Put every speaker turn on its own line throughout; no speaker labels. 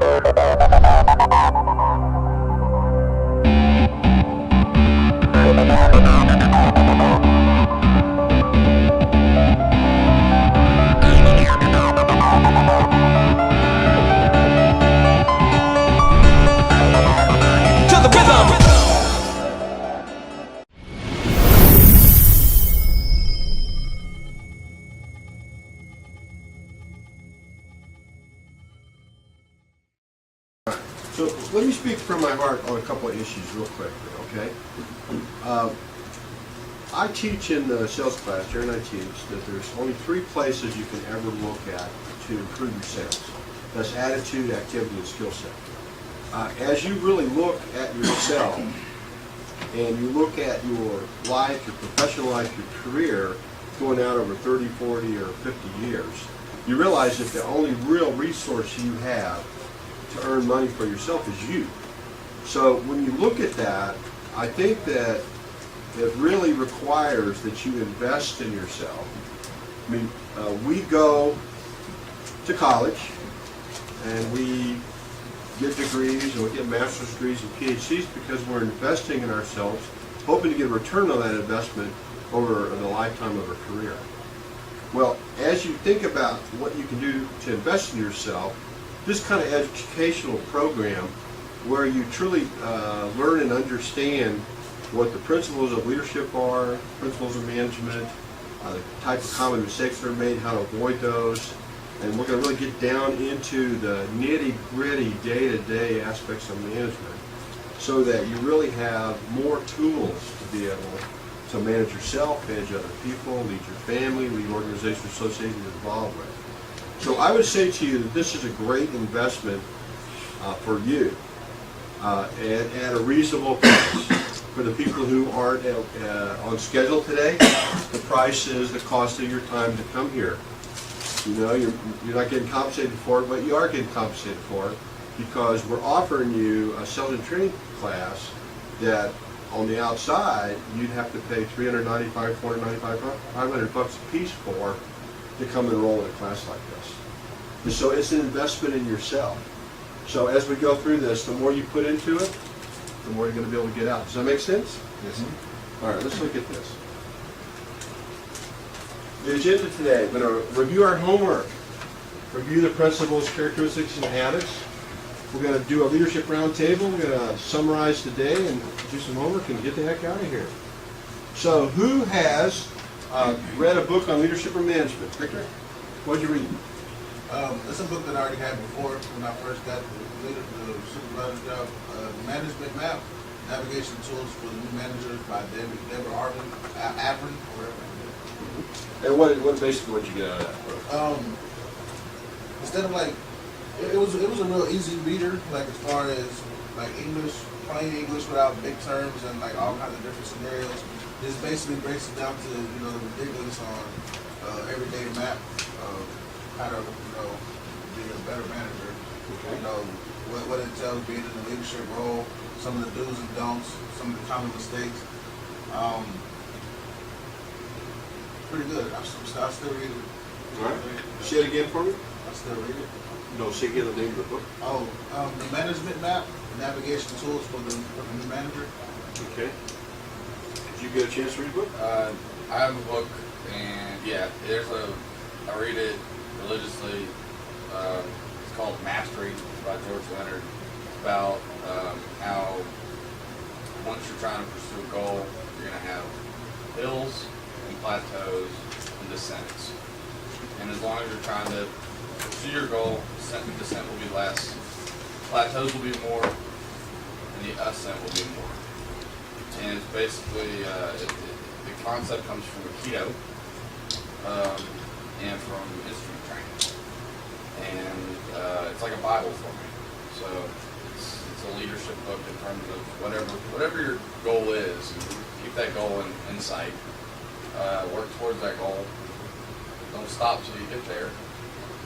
So let me speak from my heart on a couple of issues real quick, okay? I teach in the sales class, Jerry and I teach, that there's only 3 places you can ever look at to improve your sales. That's attitude, activity, and skill set. As you really look at yourself and you look at your life, your professional life, your career, going out over 30, 40, or 50 years, you realize that the only real resource you have to earn money for yourself is you. So when you look at that, I think that it really requires that you invest in yourself. I mean, we go to college and we get degrees and we get master's degrees and PhDs because we're investing in ourselves, hoping to get a return on that investment over the lifetime of our career. Well, as you think about what you can do to invest in yourself, this kind of educational program where you truly learn and understand what the principles of leadership are, principles of management, the type of common mistakes that are made, how to avoid those, and we're going to really get down into the nitty-gritty day-to-day aspects of management so that you really have more tools to be able to manage yourself, manage other people, lead your family, lead organizations, associations you're involved with. So I would say to you that this is a great investment for you at a reasonable price. For the people who aren't on schedule today, the price is the cost of your time to come here. You know, you're not getting compensated for it, but you are getting compensated for it because we're offering you a sales and training class that on the outside you'd have to pay $395, $495, $500 a piece for to come and enroll in a class like this. And so it's an investment in yourself. So as we go through this, the more you put into it, the more you're going to be able to get out. Does that make sense? Yes. All right, let's look at this. The agenda today, we're going to review our homework, review the principles, characteristics, and habits. We're going to do a leadership roundtable. We're going to summarize today and do some homework and get the heck out of here. So who has read a book on leadership or management? Victor, what did you read?
It's a book that I already had before when I first got the supervisor job. Management Map, Navigation Tools for the New Managers by Deborah Avron, or whatever.
And what basically what you get out of that book?
Instead of like, it was a real easy reader, like as far as like English, plain English without big terms and like all kinds of different scenarios. This basically breaks it down to the ridiculous on everyday map of how to be a better manager. Okay. What it entails being in the leadership role, some of the do's and don'ts, some of the common mistakes. Pretty good. I still read it.
All right. Say it again for me.
I still read it.
No, say again the name of the book.
Oh, the Management Map, Navigation Tools for the New Manager.
Okay. Did you get a chance to read the book?
I have a book, and yeah, I read it religiously. It's called Mastery by George Leonard. It's about how once you're trying to pursue a goal, you're going to have hills and plateaus and descents. And as long as you're trying to pursue your goal, descent will be less, plateaus will be more, and the ascent will be more. And it's basically, the concept comes from Aikido and from instrument training. And it's like a Bible for me. So it's a leadership book in terms of whatever your goal is. Keep that goal in sight. Work towards that goal. Don't stop till you get there.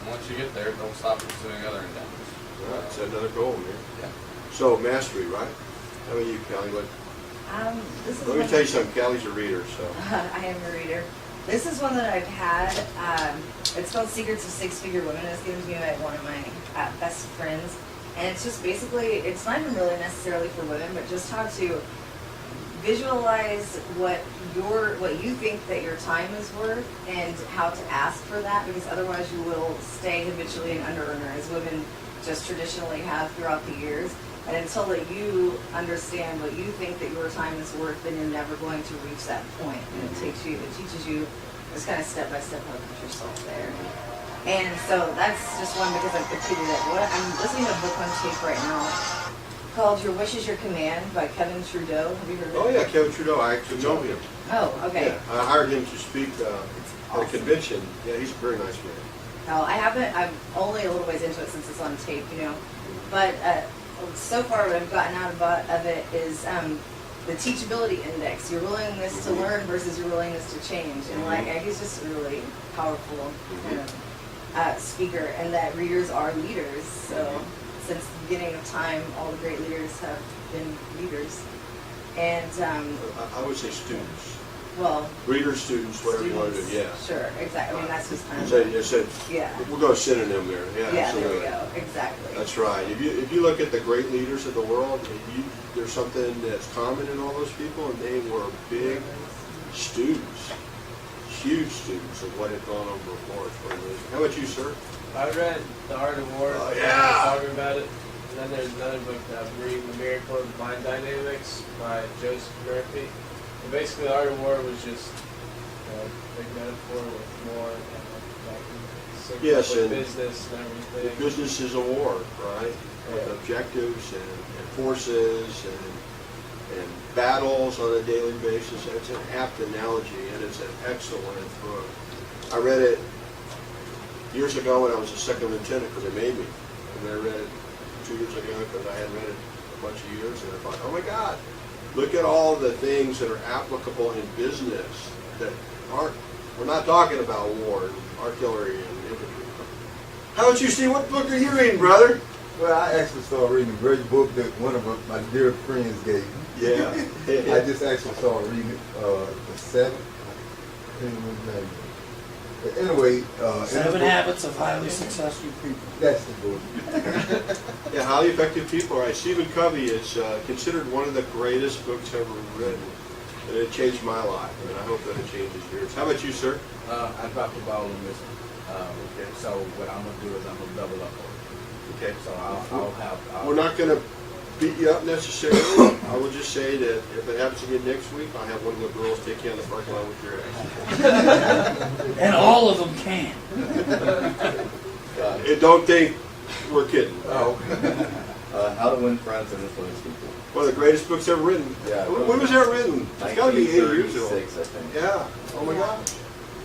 And once you get there, don't stop pursuing other endeavors.
All right, set another goal here.
Yeah.
So mastery, right? How about you, Callie? Let me tell you something. Callie's a reader, so.
I am a reader. This is one that I've had. It's called Secrets of Six-Figure Women. It was given to me by one of my best friends. And it's just basically, it's not even really necessarily for women, but just how to visualize what you think that your time is worth and how to ask for that, because otherwise you will stay habitually an under-earner, as women just traditionally have throughout the years. And until that you understand what you think that your time is worth, then you're never going to reach that point. And it teaches you just kind of step by step how to put yourself there. And so that's just one because I've completed it. I'm listening to a book on tape right now called Your Wish Is Your Command by Kevin Trudeau. Have you heard of it?
Oh yeah, Kevin Trudeau. I actually know him.
Oh, okay.
Yeah, I hired him to speak at a convention. Yeah, he's a very nice man.
No, I haven't. I'm only a little ways into it since it's on tape, But so far, what I've gotten out of it is the teachability index, your willingness to learn versus your willingness to change. And he's just a really powerful kind of speaker, and that readers are leaders. So since the beginning of time, all the great leaders have been leaders. And
I would say students.
well,
Readers, students, whatever you want to do. Yeah.
Sure, exactly. I mean, that's just kind of.
So you said,
Yeah.
we'll go synonym there. Yeah,
Yeah,
absolutely.
there we go. Exactly.
That's right. If you look at the great leaders of the world, there's something that's common in all those people, and they were big students, huge students of what had gone on before. It's pretty amazing. How about you, sir?
I read The Art of War.
Oh, yeah.
Talking about it. And then there's another book that I'm reading, The Miracle of Mind Dynamics by Joseph Murphy. And basically, The Art of War was just a big metaphor with war and
Yes,
with
and
business and everything.
Business is a war, right? With objectives and forces and battles on a daily basis. It's an apt analogy, and it's an excellent book. I read it years ago when I was a second lieutenant because they made me. And I read it 2 years ago because I hadn't read it a bunch of years, and I thought, oh my God, look at all the things that are applicable in business that aren't, we're not talking about war and artillery and infantry. How about you, Steve? What book are you reading, brother?
Well, I actually started reading a great book that one of my dear friends gave me.
Yeah.
I just actually started reading it, The Seven. I can't remember the name. But anyway,
Seven Habits of Highly Successful People.
That's the book.
Yeah, Highly Effective People, right? Stephen Covey is considered one of the greatest books ever written. And it changed my life, and I hope that it changes yours. How about you, sir?
I dropped the ball on this one. So what I'm going to do is I'm going to double up on it.
Okay.
So I'll
We're not going to beat you up necessarily. I will just say that if it happens again next week, I'll have one of the girls take you on the parking lot with your ex.
And all of them can.
And don't think we're kidding.
Oh. How to Win Friends and Influence People.
One of the greatest books ever written.
Yeah.
When was that written? It's got to be 8 years ago.
1936, I think.
Yeah. Oh my gosh.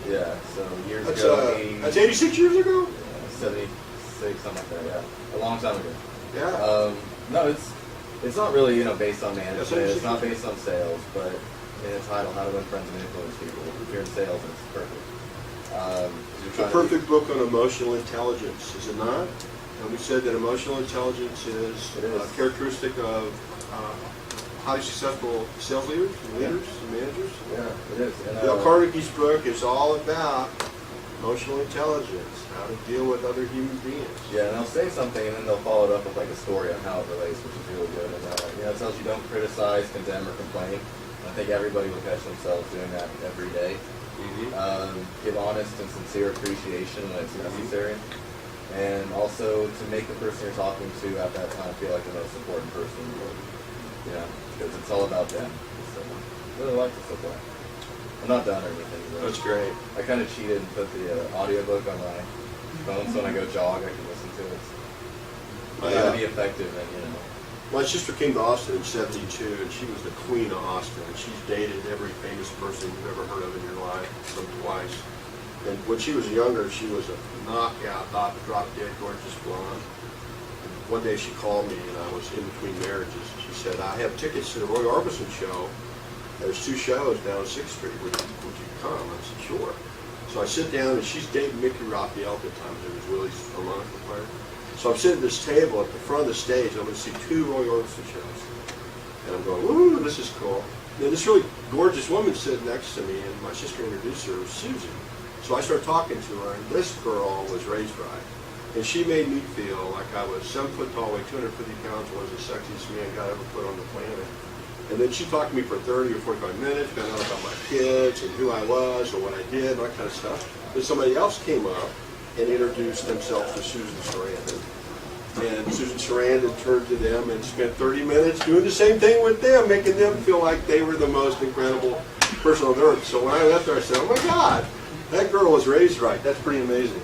Yeah, so years
That's,
ago.
that's 86 years ago?
76, something like that, yeah. A long time ago.
Yeah.
No, it's not really, based on management.
That's
It's not based on sales, but in its title, How to Win Friends and Influence People. If you're in sales, it's perfect.
It's a perfect book on emotional intelligence, is it not? And we said that emotional intelligence is a characteristic of highly successful sales leaders and managers.
Yeah, it is. And,
Dale Carnegie's book is all about emotional intelligence, how to deal with other human beings.
Yeah, and they'll say something, and then they'll follow it up with like a story on how it relates, which is really good. And it tells you don't criticize, condemn, or complain. I think everybody will catch themselves doing that every day. Give honest and sincere appreciation when it's necessary, and also to make the person you're talking to at that time feel like the most important person in the world. Because it's all about them. So, I really like this so far. I'm not done or anything. Though.
That's great.
I kind of cheated and put the audiobook on my phone, so when I go jog, I can listen to it. But
Yeah.
to be effective, and
My sister came to Austin in '72, and she was the queen of Austin. And she's dated every famous person you've ever heard of in your life, some twice. And when she was younger, she was a knockout, drop-dead, gorgeous blonde. And one day she called me, and I was in between marriages. She said, I have tickets to the Roy Orbison show. There's 2 shows down 6th Street. Would you come? I said, sure. So I sit down, and she's dating Mickey Raphael at the time. It was Willie's harmonica player. So I'm sitting at this table at the front of the stage. I'm going to see 2 Roy Orbison shows. And I'm going, ooh, this is cool. And this really gorgeous woman sitting next to me, and my sister introduced her as Susan. So I started talking to her, and this girl was raised right. And she made me feel like I was 7 foot tall, weighed 250 pounds, was the sexiest man God ever put on the planet. And then she talked to me for 30 or 45 minutes, found out about my kids and who I was and what I did and that kind of stuff. Then somebody else came up and introduced themselves to Susan Sarandon. And Susan Sarandon turned to them and spent 30 minutes doing the same thing with them, making them feel like they were the most incredible person on earth. So when I left there, I said, oh my God, that girl was raised right. That's pretty amazing.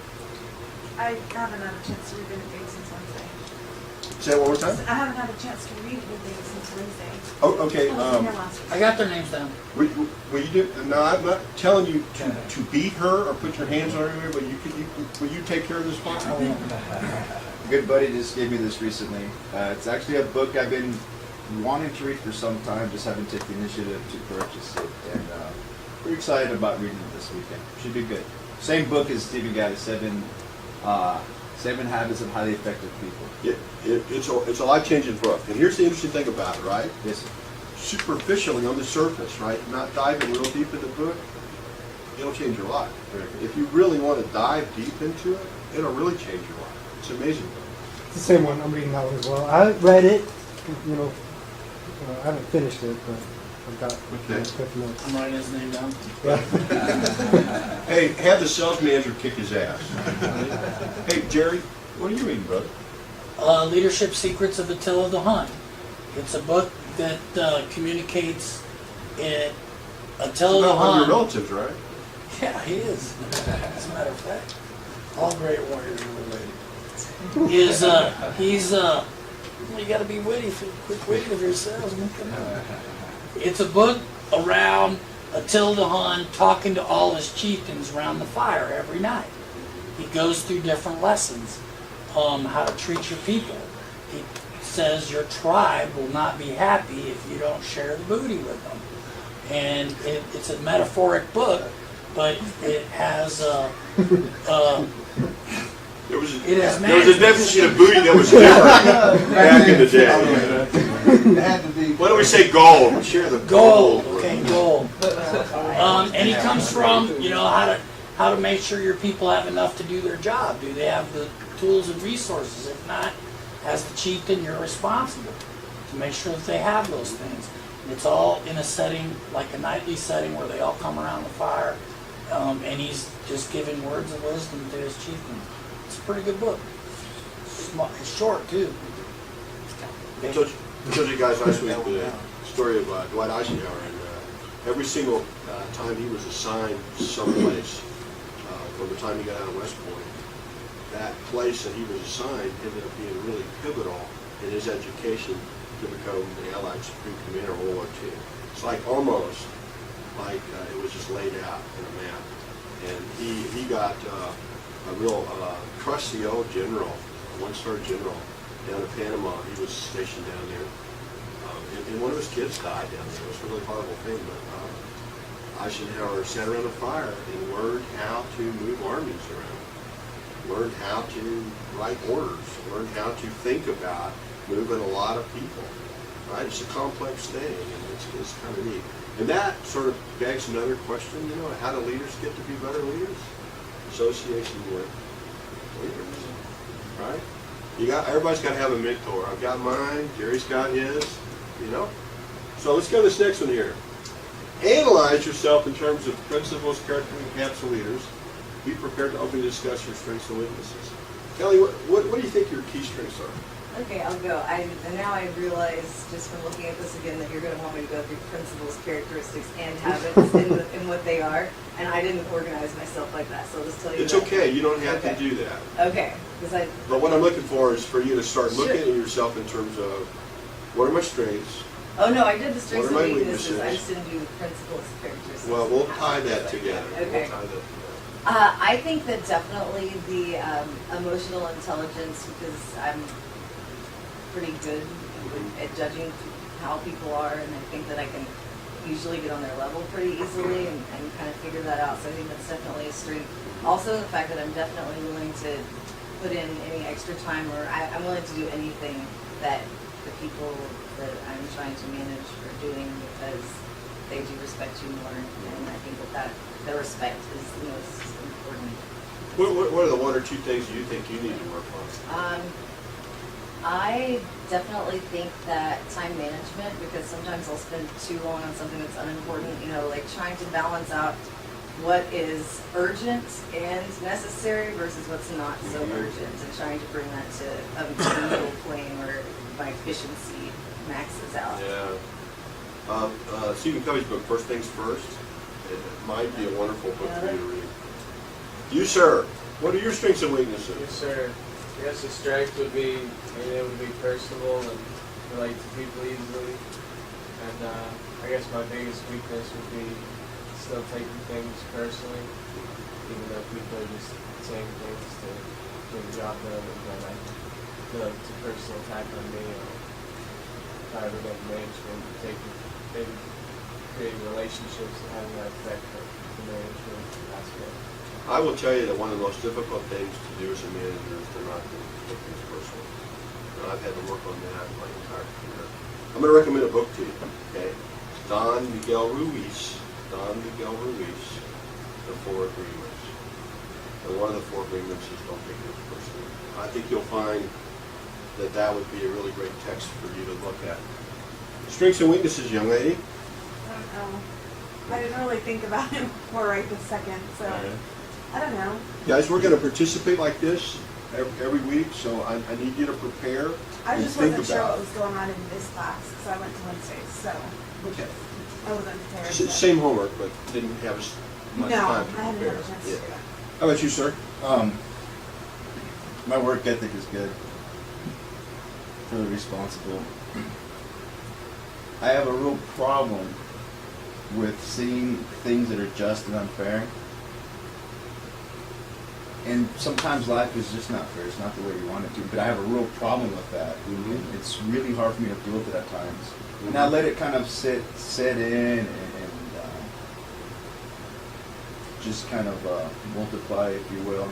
I haven't had a chance to read anything since Wednesday.
Say that one more time?
I haven't had a chance to read anything since Wednesday.
Oh, okay.
I wasn't here last week.
I got their names down.
Will you do? No, I'm not telling you to beat her or put your hands on her, but will you take care of this part?
A good buddy just gave me this recently. It's actually a book I've been wanting to read for some time, just haven't taken the initiative to purchase it. And pretty excited about reading it this weekend. Should be good. Same book as Stephen Gadd's Seven Habits of Highly Effective People.
Yeah, it's a life-changing book. And here's the interesting thing about it, right?
Yes, sir.
Superficially on the surface, right? Not diving real deep in the book, it'll change your life. If you really want to dive deep into it, it'll really change your life. It's an amazing book.
It's the same one. I'm reading that one as well. I read it. You know, I haven't finished it, but I've got quick notes.
I'm writing his name down.
Yeah.
Hey, have the sales manager kick his ass. Hey, Jerry, what are you reading, brother?
Leadership Secrets of Attila the Hun. It's a book that communicates it. Attila the
It's about one of
Hun.
your relatives, right?
Yeah, he is. As a matter of fact, all great warriors are related. He's you got to be witty for quick witty of yourselves. Come on. It's a book around Attila the Hun talking to all his chieftains around the fire every night. He goes through different lessons, how to treat your people. He says your tribe will not be happy if you don't share the booty with them. And it's a metaphoric book, but it has
There was a
management.
definition of booty that was different back in the day.
It had to be.
Why don't we say gold? Share the
Gold, okay, gold. And he comes from, how to make sure your people have enough to do their job. Do they have the tools and resources? If not, as the chieftain, you're responsible to make sure that they have those things. It's all in a setting, like a nightly setting, where they all come around the fire, and he's just giving words of wisdom to his chieftain. It's a pretty good book. It's short, too.
I told you guys last week the story of Dwight Eisenhower, and every single time he was assigned someplace, from the time he got out of West Point, that place that he was assigned ended up being really pivotal in his education to become the Allied Supreme Commander of World War II. It's like almost like it was just laid out in a map. And he got a real trusty old general, a one-star general, down in Panama. He was stationed down there. And one of his kids died down there. It was a really horrible thing. But Eisenhower sat around a fire and learned how to move armies around, learned how to write orders, learned how to think about moving a lot of people. Right? It's a complex thing, and it's kind of neat. And that sort of begs another question, how do leaders get to be better leaders? Association with leaders, right? Everybody's got to have a mentor. I've got mine, Jerry's got his, So let's go to this next one here. Analyze yourself in terms of principles, character, and habits of leaders. Be prepared to openly discuss your strengths and weaknesses. Kelly, what do you think your key strengths are?
Okay, I'll go. And now I realize, just from looking at this again, that you're going to want me to go through principles, characteristics, and habits and what they are. And I didn't organize myself like that, so I'll just tell you
It's
that.
okay. You don't have to do that.
Okay.
But what I'm looking for is for you to start looking at yourself in terms of, what are my strengths?
Oh, no, I did the strengths
What are
and
my
weaknesses. I
weaknesses?
just didn't do the principles, characteristics.
Well, we'll
and
tie that
habits.
together.
Okay.
We'll tie that together.
I think that definitely the emotional intelligence, because I'm pretty good at judging how people are, and I think that I can usually get on their level pretty easily and kind of figure that out. So I think that's definitely a strength. Also, the fact that I'm definitely willing to put in any extra time, or I'm willing to do anything that the people that I'm trying to manage are doing, because they do respect you more. And I think that the respect is the most important
What are the one or two things you think you need to work on?
I definitely think that time management, because sometimes I'll spend too long on something that's unimportant, you know, like trying to balance out what is urgent and necessary versus what's not so urgent, and trying to bring that to a middle plane where my efficiency maxes out.
Yeah. Stephen Covey's book, First Things First, it might be a wonderful book for you to read. You, sir, what are your strengths and weaknesses?
Yes, sir. I guess the strength would be being able to be personable and relate to people easily. And I guess my biggest weakness would be still taking things personally, even though people are just saying things to get the job done, and then I feel like it's a personal attack on me. Or if I ever get management, maybe creating relationships and having that effect of the management aspect.
I will tell you that one of the most difficult things to do as a manager is to not take things personally. And I've had to work on that my entire career. I'm going to recommend a book to you, okay? Don Miguel Ruiz, The Four Agreements. And one of the four agreements is don't take things personally. I think you'll find that that would be a really great text for you to look at. Strengths and weaknesses, young lady.
I don't know. I didn't really think about it before right this second, so I don't know.
Guys, we're going to participate like this every week, so I need you to prepare
I
and
just
think
wasn't sure
about
what was going on in this class because I went to Wednesdays, so
Okay.
I wasn't prepared.
Same homework, but didn't have as much
No,
time
I
to
hadn't
prepare.
had a chance to do that.
How about you, sir?
My work ethic is good. Really responsible. I have a real problem with seeing things that are just and unfair. And sometimes life is just not fair. It's not the way you want it to. But I have a real problem with that.
Mm-hmm.
It's really hard for me to deal with it at times. And I let it kind of set in and just kind of multiply, if you will.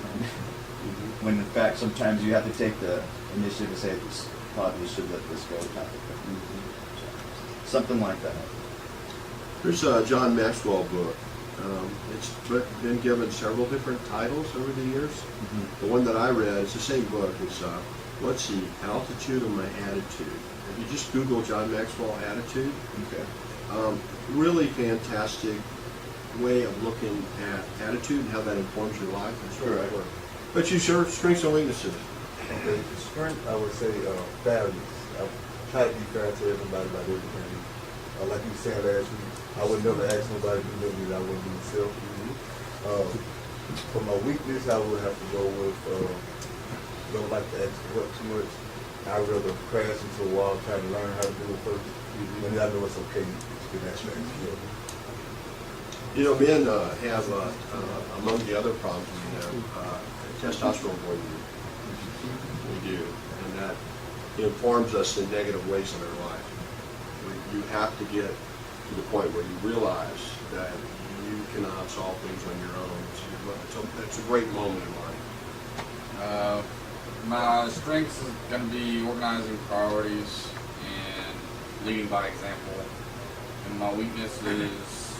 When in fact, sometimes you have to take the initiative and say, this probably should let this go. Type of thing. Something like that.
Here's a John Maxwell book. It's been given several different titles over the years. The one that I read, it's the same book. It's What's the Altitude of My Attitude? If you just Google John Maxwell Attitude, really fantastic way of looking at attitude and how that informs your life. That's
Sure.
right. But you, sir, strengths and weaknesses.
Okay, the strength, I would say, values. I try to be fair to everybody about everything. Like you said last week, I would never ask nobody to do me that I wouldn't do myself. For my weakness, I would have to go with, don't like to ask for too much. I'd rather crash into a wall trying to learn how to do it first. And I know it's okay to get that strength.
You know, men have, among the other problems we have, testosterone more than we do. And that informs us in negative ways in our life. You have to get to the point where you realize that you cannot solve things on your own. It's a great moment in life.
My strengths is going to be organizing priorities and leading by example. And my weakness is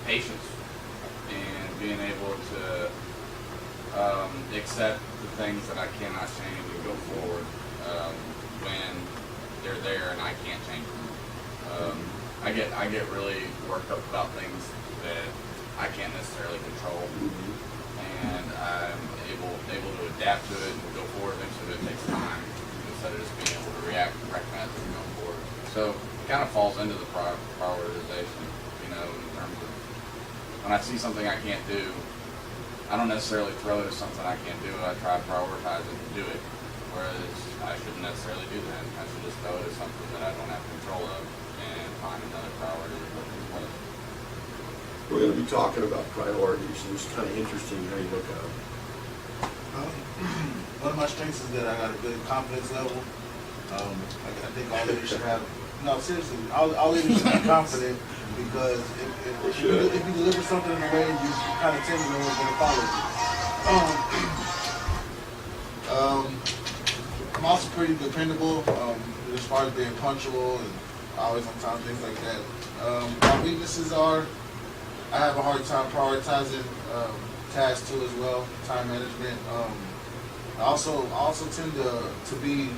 patience and being able to accept the things that I cannot change and go forward when they're there and I can't change them. I get really worked up about things that I can't necessarily control, and I'm able to adapt to it and go forward. Eventually, it takes time instead of just being able to react and recognize it and go forward. So it kind of falls into the prioritization, you know, in terms of when I see something I can't do, I don't necessarily throw it as something I can't do. I try to prioritize it and do it. Whereas I shouldn't necessarily do that. I should just throw it as something that I don't have control of and find another priority to put in place.
We're going to be talking about priorities, and it's kind of interesting how you look at them.
One of my strengths is that I got a good confidence level. I think all leaders should have. No, seriously, all leaders should be confident because if you deliver something in a way, you kind of tend to know what's going to follow you. I'm also pretty dependable as far as being punctual and always on time, things like that. My weaknesses are I have a hard time prioritizing task too as well, time management. I also tend to be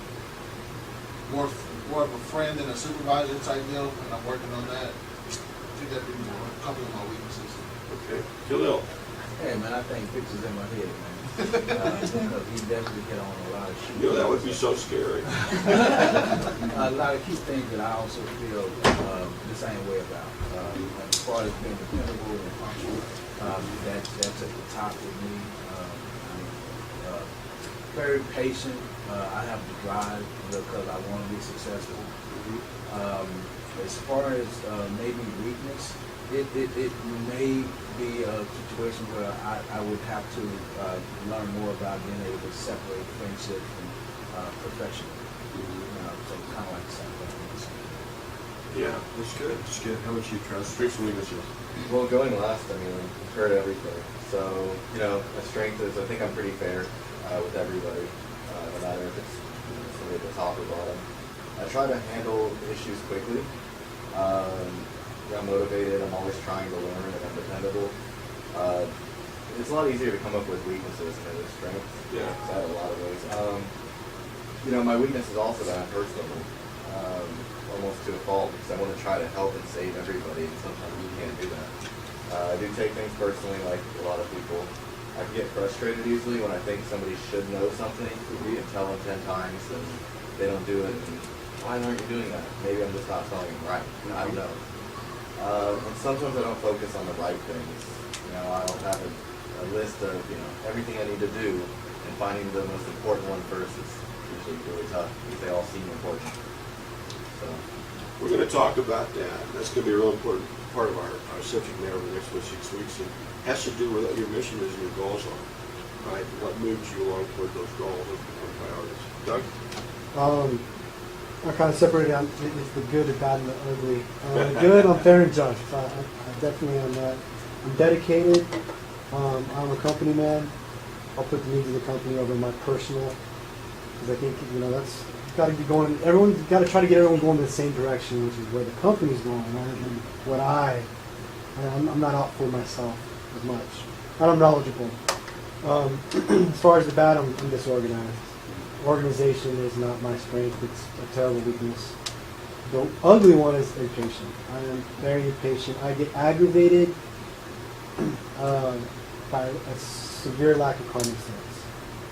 more of a friend than a supervisor type deal, and I'm working on that. I think that'd be a couple of my weaknesses.
Okay. Khalil.
Hey man, I think pictures in my head, man. Because he definitely hit on a lot of shit.
You know, that would be so scary.
A lot of key things that I also feel the same way about. As far as being dependable and functional, that's at the top with me. I'm very patient. I have the drive because I want to be successful. As far as maybe weakness, it may be a situation where I would have to learn more about being able to separate friendship from professional. So kind of like the same thing.
Yeah, that's good. That's good. How much you trust? Strengths and weaknesses.
Well, going last, I mean, you've heard everything. So, you know, my strength is I think I'm pretty fair with everybody, no matter if it's somebody at the top or bottom. I try to handle issues quickly. I'm motivated. I'm always trying to learn, and I'm dependable. It's a lot easier to come up with weaknesses than it is strengths.
Yeah.
So I have a lot of ways. You know, my weakness is also that I'm personable. Almost to a fault, because I want to try to help and save everybody, and sometimes you can't do that. I do take things personally, like a lot of people. I can get frustrated easily when I think somebody should know something, and tell them 10 times, and they don't do it. And why aren't you doing that? Maybe I'm just not telling them right. I don't know. And sometimes I don't focus on the right things. You know, I'll have a list of everything I need to do, and finding the most important one first is usually really tough because they all seem important. So.
We're going to talk about that. That's going to be a real important part of our subject matter over the next 6 weeks. It has to do with what your mission is and your goals are, right? What moves you along toward those goals and priorities. Doug?
I kind of separated out it's the good, the bad, and the ugly. The good, I'm fair and just. I definitely am that. I'm dedicated. I'm a company man. I'll put the needs of the company over my personal, because I think that's got to be going. Everyone's got to try to get everyone going in the same direction, which is where the company's going, and what I'm not out for myself as much. And I'm knowledgeable. As far as the bad, I'm disorganized. Organization is not my strength. It's a terrible weakness. The ugly one is impatient. I am very impatient. I get aggravated by a severe lack of common sense.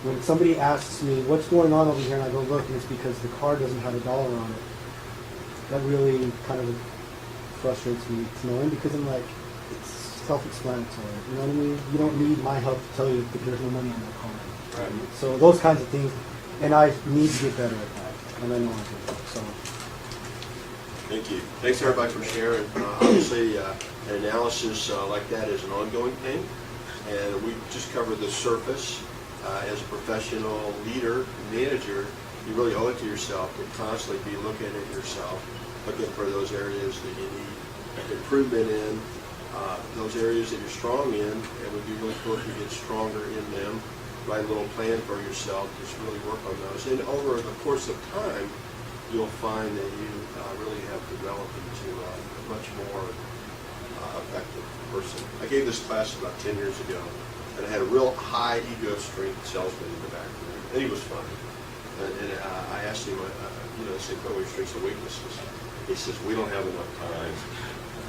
When somebody asks me, what's going on over here, and I go look, and it's because the card doesn't have $1 on it. That really kind of frustrates me to know, because I'm like, it's self-explanatory. You know what I mean? You don't need my help to tell you that there's no money on that card. Right. So those kinds of things, and I need to get better at that, and I know I can. So.
Thank you. Thanks everybody for sharing. Obviously, an analysis like that is an ongoing thing, and we just covered the surface. As a professional leader, manager, you really owe it to yourself to constantly be looking at yourself, looking for those areas that you need improvement in, those areas that you're strong in, and would be really cool if you get stronger in them. Write a little plan for yourself, just really work on those. And over the course of time, you'll find that you really have developed into a much more effective person. I gave this class about 10 years ago. And I had a real high ego strength salesman in the back room, and he was funny. And I asked him, I said, what are your strengths and weaknesses? He says, we don't have enough time.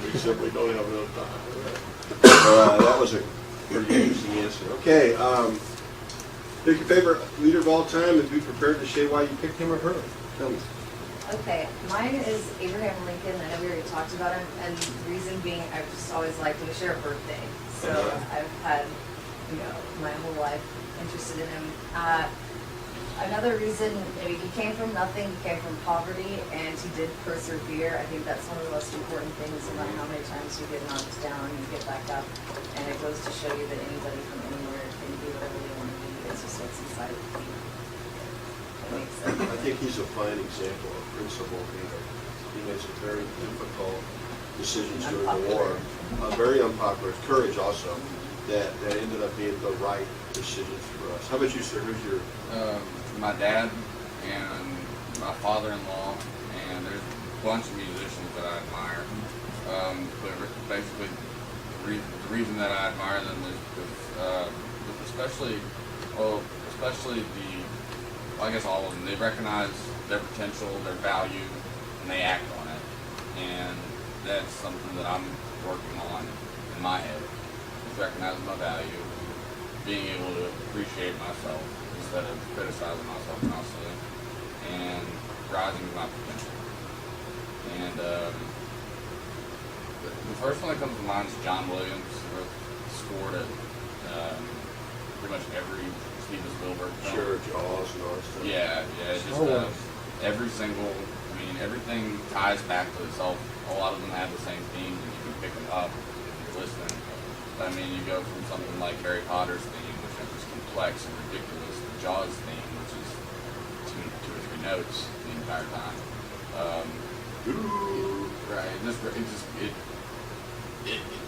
We simply don't have enough time. So that was a pretty interesting answer. Okay, pick your favorite leader of all time and be prepared to say why you picked him or her. Tell me.
Okay, mine is Abraham Lincoln. I know we already talked about him, and the reason being I've just always liked him to share a birthday. So I've had my whole life interested in him. Another reason, he came from nothing, he came from poverty, and he did persevere. I think that's one of the most important things, no matter how many times you get knocked down, you get back up, and it goes to show you that anybody from anywhere can do whatever they want to do. It's just what's inside of you. That makes sense.
I think he's a fine example of principled leader. He made some very difficult decisions during the war. Very unpopular. Courage also. That ended up being the right decisions for us. How about you, sir? Who's your...
My dad and my father-in-law, and there's a bunch of musicians that I admire. But basically, the reason that I admire them is especially I guess all of them, they recognize their potential, their value, and they act on it. And that's something that I'm working on in my head, is recognizing my value, being able to appreciate myself instead of criticizing myself constantly, and rising to my potential. And the first one that comes to mind is John Williams, who scored at pretty much every Steven Spielberg film.
Sure, Jaws and all that stuff.
Yeah, just every single, I mean, everything ties back to itself. A lot of them have the same themes, and you can pick them up if you're listening. But I mean, you go from something like Harry Potter's theme, which is complex and ridiculous, to Jaws' theme, which is two or three notes the entire time. Right,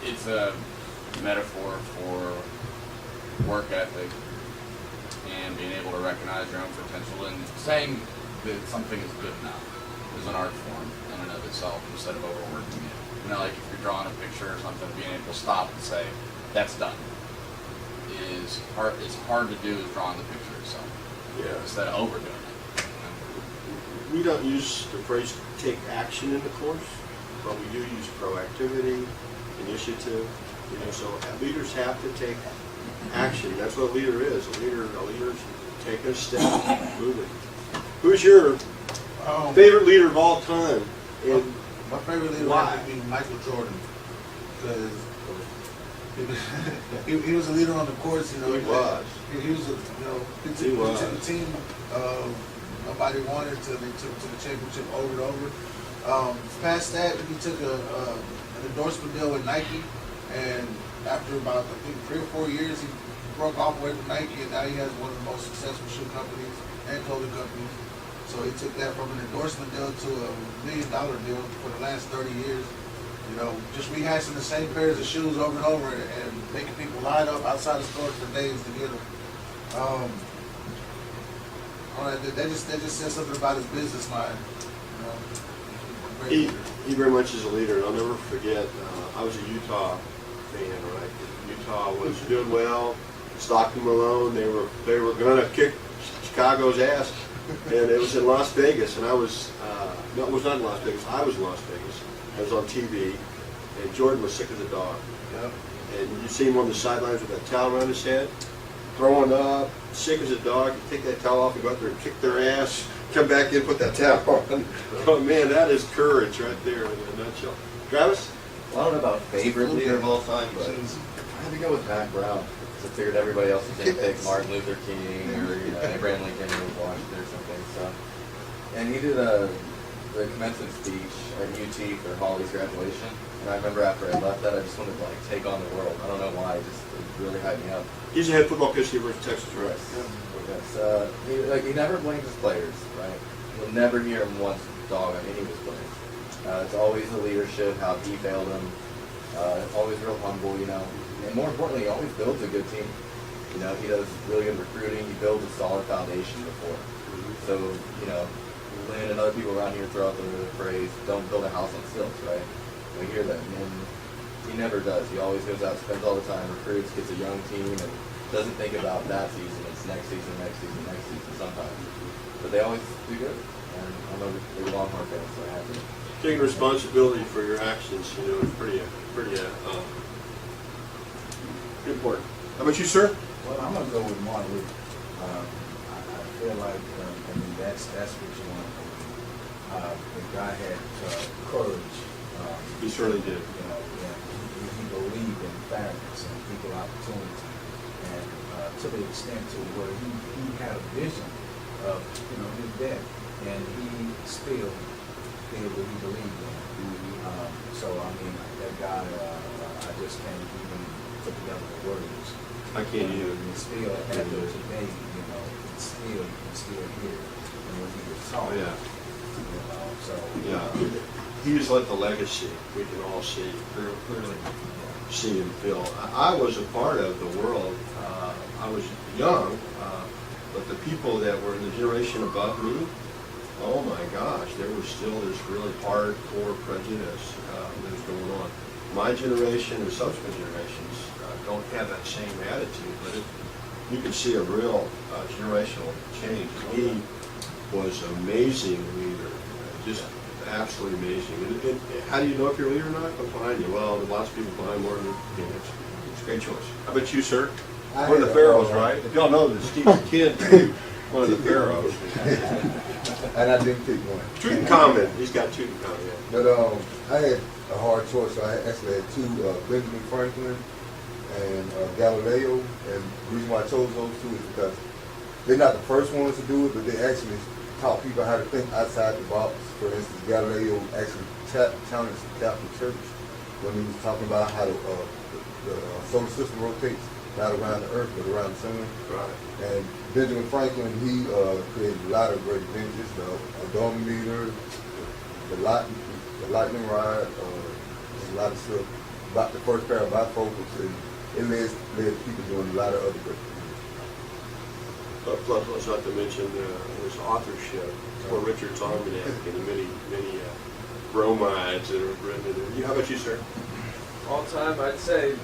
it's a metaphor for work ethic and being able to recognize your own potential and saying that something is good enough is an art form in and of itself instead of overworking it. You know, like if you're drawing a picture or something, being able to stop and say, that's done. It's hard to do is drawing the picture itself.
Yeah.
Instead of overdoing it.
We don't use the phrase take action in the course, but we do use proactivity, initiative. You know, so leaders have to take action. That's what a leader is. A leader's taking a step, moving. Who's your favorite leader of all time? And
my favorite leader would be Michael Jordan, because he was a leader on the courts. You know,
he was.
He was, he took the team. Nobody wanted to. They took to the championship over and over. Past that, he took an endorsement deal with Nike, and after about I think 3 or 4 years, he broke off away from Nike, and now he has one of the most successful shoe companies and clothing companies. So he took that from an endorsement deal to $1 million deal for the last 30 years. You know, just rehashing the same pairs of shoes over and over, and making people line up outside the store for days to get them. That just says something about his business mind.
He very much is a leader. I'll never forget. I was a Utah fan, right? Utah was doing well. Stockton Malone, they were going to kick Chicago's ass, and it was in Las Vegas. And I was no, it was not in Las Vegas. I was in Las Vegas. I was on TV, and Jordan was sick as a dog.
Yep.
And you see him on the sidelines with that towel around his head, throwing up, sick as a dog. You take that towel off and go out there and kick their ass. Come back in, put that towel on. Oh man, that is courage right there in a nutshell. Travis?
Well, I don't know about favorite leader of all time, but I had to go with Mac Brown. Because I figured everybody else was going to pick Martin Luther King or Abraham Lincoln or Washington or something. So, and he did the commencement speech at UT for Holly's graduation. And I remember after I left that, I just wanted to take on the world. I don't know why, it really hyped me up.
He's the head football coach at the University of Texas, right?
Yes. He never blames his players, right? You'll never hear him once dog on any of his players. It's always the leadership, how he failed them. Always real humble, And more importantly, he always builds a good team. He does really good recruiting. He builds a solid foundation before. So, Lynn and other people around here throw out the phrase, don't build a house on stilts, right? We hear that, and he never does. He always goes out, spends all the time, recruits, gets a young team, and doesn't think about that season. It's next season sometimes. But they always do good. And I'm a big Longhorn fan, so I have to.
Taking responsibility for your actions, is pretty important. How about you, sir?
Well, I'm gonna go with Martin Luther. I feel like that's what you want to do. The guy had courage.
He certainly did.
He believed in fairness and equal opportunity, and to the extent to where he had a vision of his death, and he still did what he believed in. So I mean, that guy, I just can't even put together the words.
I can't either.
And still, after today, it's still here, and what he was taught.
Oh, yeah.
So
yeah, he's left a legacy we can all see, clearly see and feel. I was a part of the world. I was young, but the people that were in the generation above me, oh my gosh, there was still this really hardcore prejudice that was going on. my generation and subsequent generations don't have that same attitude, but you can see a real generational change. He was an amazing leader, just absolutely amazing. And how do you know if you're a leader or not? What's behind you? Well, there's lots of people behind more than it's a great choice. How about you, sir? One of the pharaohs, right? If y'all know this, Steve's kid, one of the pharaohs.
And I didn't pick one.
Tutankhamun, he's got Tutankhamun, yeah.
But I had a hard choice. So I actually had two, Benjamin Franklin and Galileo. And the reason why I chose those two is because they're not the first ones to do it, but they actually taught people how to think outside the box. For instance, Galileo actually challenged the Catholic Church when he was talking about how the solar system rotates not around the Earth, but around the sun.
Right.
And Benjamin Franklin, he created a lot of great inventions, the odometer, the lightning rod, just a lot of stuff about the first pair of bifocals, and it led people doing a lot of other great things.
Plus, not to mention his authorship for Richard's Almanac and the many bromides that are written in it. How about you, sir?
All time, I'd say,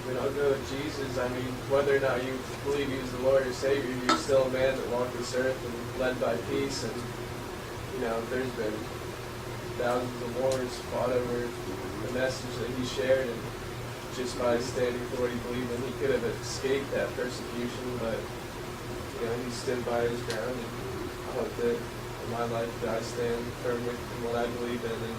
I'll go with Jesus. I mean, whether or not you believe he's the Lord or Savior, he's still a man that walked this earth and led by peace. And, there's been thousands of wars fought over the message that he shared. And just by standing for what he believed in, he could have escaped that persecution. But, he stood by his ground. And I hope that in my life that I stand firm with what I believe in and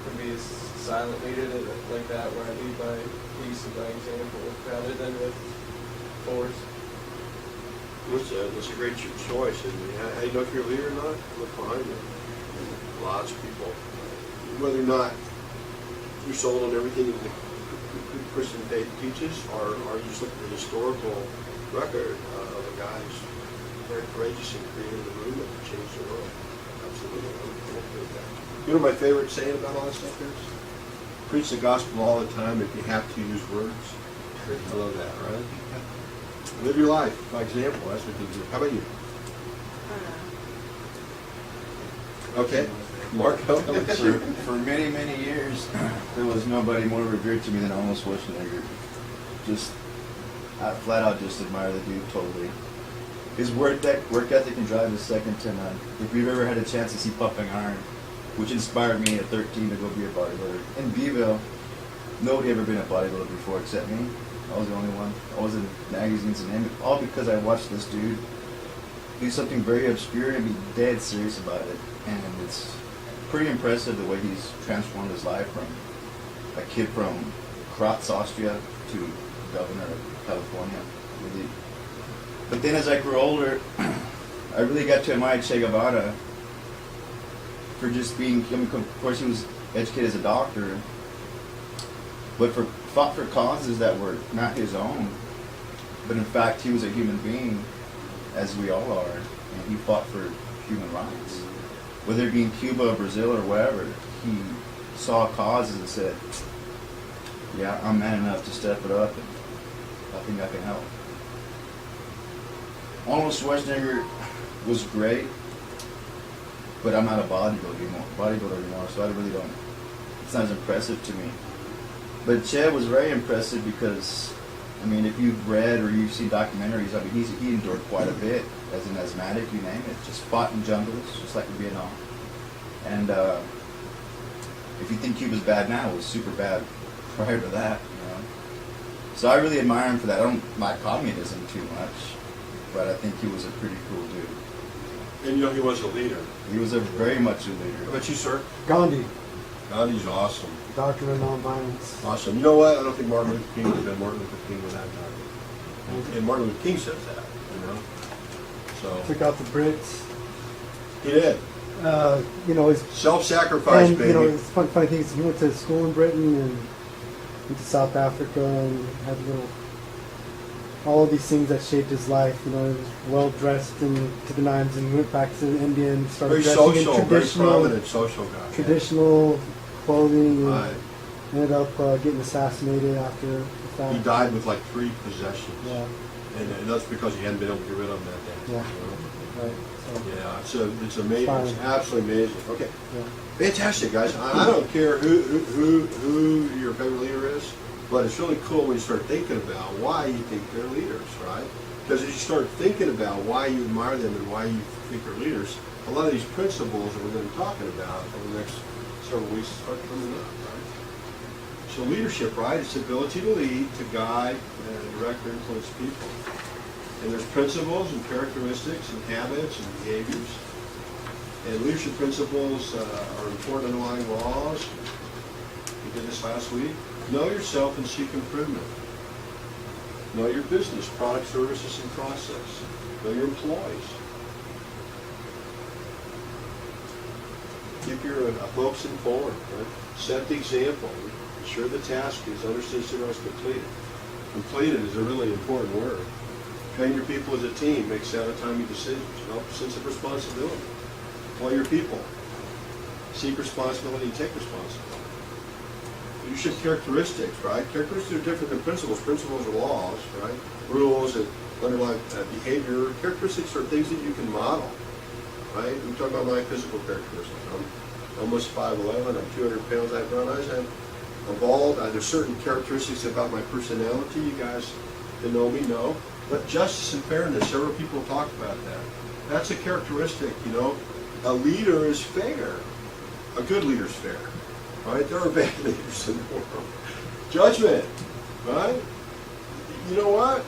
can be a silent leader like that, where I lead by peace and by example rather than with force.
That's a great choice. And how do you know if you're a leader or not? Look behind you. Lots of people. Whether or not you're sold on everything that the Christian faith teaches, or you just look at the historical record of a guy who's very courageous and created a movement that changed the world. Absolutely. I'm okay with that. You know my favorite saying about all this stuff is? Preach the gospel all the time if you have to use words. I love that, right? Live your life by example. That's what you do. How about you? Okay. Mark, how about you?
For many, many years, there was nobody more revered to me than Arnold Schwarzenegger. I flat out just admire the dude totally. His work ethic and drive is second to none. If you've ever had a chance to see Pumping Iron, which inspired me at 13 to go be a bodybuilder. In Beeville, nobody ever been a bodybuilder before except me. I was the only one. I was in magazines and all because I watched this dude do something very obscure and be dead serious about it. And it's pretty impressive the way he's transformed his life from a kid from Graz, Austria to governor of California. Really. But then as I grew older, I really got to admire Che Guevara for just being, of course he was educated as a doctor, but fought for causes that were not his own, but in fact he was a human being, as we all are, and he fought for human rights. Whether it be in Cuba or Brazil or wherever, he saw causes and said, yeah, I'm man enough to step it up, and I think I can help. Arnold Schwarzenegger was great, but I'm not a bodybuilder anymore, so I really don't, it's not as impressive to me. But Che was very impressive because, if you've read or you've seen documentaries, he endured quite a bit as an asthmatic, you name it, just fought in jungles, just like in Vietnam. And if you think Cuba's bad now, it was super bad prior to that, So I really admire him for that. I don't like communism too much, but I think he was a pretty cool dude.
And he was a leader.
He was very much a leader.
How about you, sir?
Gandhi,
Gandhi's awesome.
doctrine of nonviolence.
Awesome. You know what? I don't think Martin Luther King would have been Martin Luther King without Gandhi. And Martin Luther King says that, So
Took out the Brits.
he did.
His
Self-sacrifice,
and
baby.
it's funny thing is he went to school in Britain and went to South Africa and had all of these things that shaped his life. He was well dressed and to the nines, and he went back to India and started
Very
dressing
social,
in
very prominent social guy.
traditional clothing, and
Right.
ended up getting assassinated after the fact.
He died with like 3 possessions.
Yeah.
And that's because you hadn't been able to get rid of them that day.
Yeah.
You know?
Right. So,
Yeah, it's amazing. It's
Fine.
absolutely amazing. Okay,
yeah.
fantastic, guys. I don't care who your favorite leader is, but it's really cool when you start thinking about why you think they're leaders, right? Because as you start thinking about why you admire them and why you think they're leaders, a lot of these principles that we're going to be talking about over the next several weeks start coming up, right? So leadership, right? It's the ability to lead, to guide, and direct or influence people. And there's principles and characteristics and habits and behaviors. And leadership principles are important underlying laws. We did this last week. Know yourself and seek improvement. Know your business, product, services, and process. Know your employees. Keep your folks informed. Right? Set the example. Ensure the task is understood so it's completed. Completed is a really important word. Train your people as a team. Make sound timely decisions. Develop a sense of responsibility. Employ your people. Seek responsibility and take responsibility. Leadership characteristics, right? Characteristics are different than principles. Principles are laws, right? Rules that underlie behavior. Characteristics are things that you can model, right? We talk about my physical characteristics. I'm almost 5'11". I'm 200 pounds. I have brown eyes. I'm bald. There's certain characteristics about my personality. You guys that know me know. But justice and fairness, several people talk about that. That's a characteristic, you know. A leader is fair. A good leader is fair, right? There are bad leaders in the world. Judgment, right? You know what?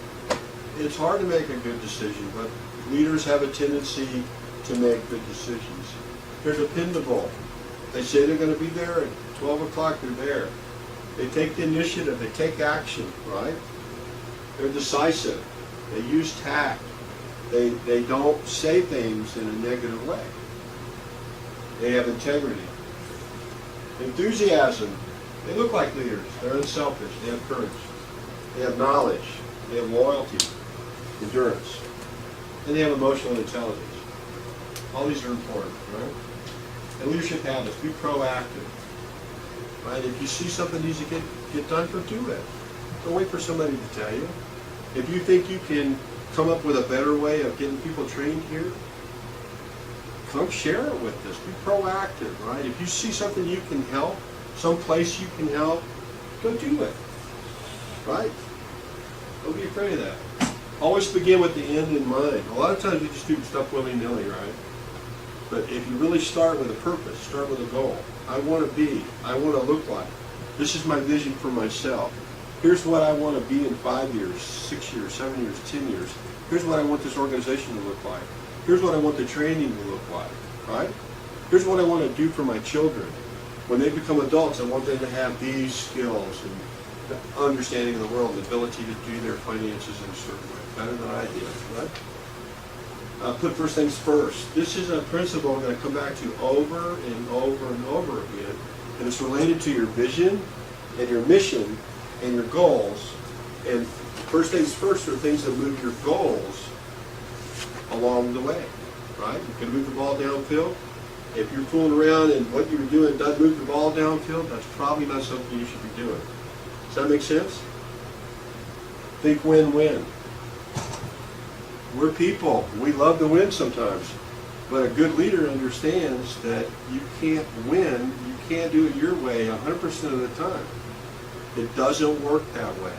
It's hard to make a good decision, but leaders have a tendency to make good decisions. They're dependable. They say they're going to be there at 12 o'clock, they're there. They take the initiative, they take action, right? They're decisive. They use tact. They don't say things in a negative way. They have integrity. Enthusiasm. They look like leaders. They're unselfish. They have courage. They have knowledge. They have loyalty, endurance. And they have emotional intelligence. All these are important, right? And leadership habits. Be proactive. Right? If you see something needs to get done, go do it. Don't wait for somebody to tell you. If you think you can come up with a better way of getting people trained here, come share it with us. Be proactive, right? If you see something you can help, some place you can help, go do it, right? Don't be afraid of that. Always begin with the end in mind. A lot of times we just do stuff willy-nilly, right? But if you really start with a purpose, start with a goal. I want to be. I want to look like. This is my vision for myself. Here's what I want to be in 5 years, 6 years, 7 years, 10 years. Here's what I want this organization to look like. Here's what I want the training to look like, right? Here's what I want to do for my children. When they become adults, I want them to have these skills and the understanding of the world, the ability to do their finances in a certain way, better than I did, right? Put first things first. This is a principle I'm going to come back to over and over and over again, and it's related to your vision and your mission and your goals. And first things first are things that move your goals along the way, right? You can move the ball downfield. If you're fooling around and what you're doing doesn't move the ball downfield, that's probably not something you should be doing. Does that make sense? Think win-win. We're people. We love to win sometimes. But a good leader understands that you can't win, you can't do it your way 100% of the time. It doesn't work that way.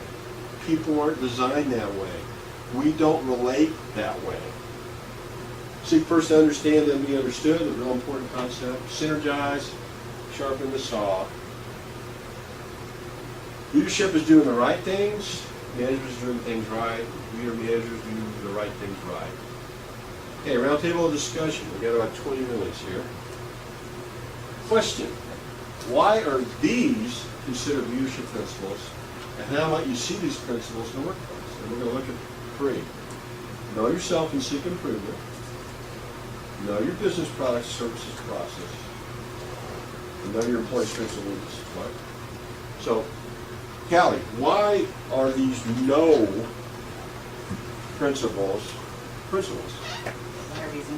People aren't designed that way. We don't relate that way. Seek first to understand, then be understood, a real important concept. Synergize, sharpen the saw. Leadership is doing the right things. Management is doing things right. Leader managers do the right things right. Okay, roundtable discussion. We've got about 20 minutes here. Question. Why are these considered leadership principles, and how might you see these principles in the workplace? And we're going to look at 3. Know yourself and seek improvement. Know your business products, services, process. And know your employee strengths and weaknesses. Right? So, Callie, why are these no principles?
Why are these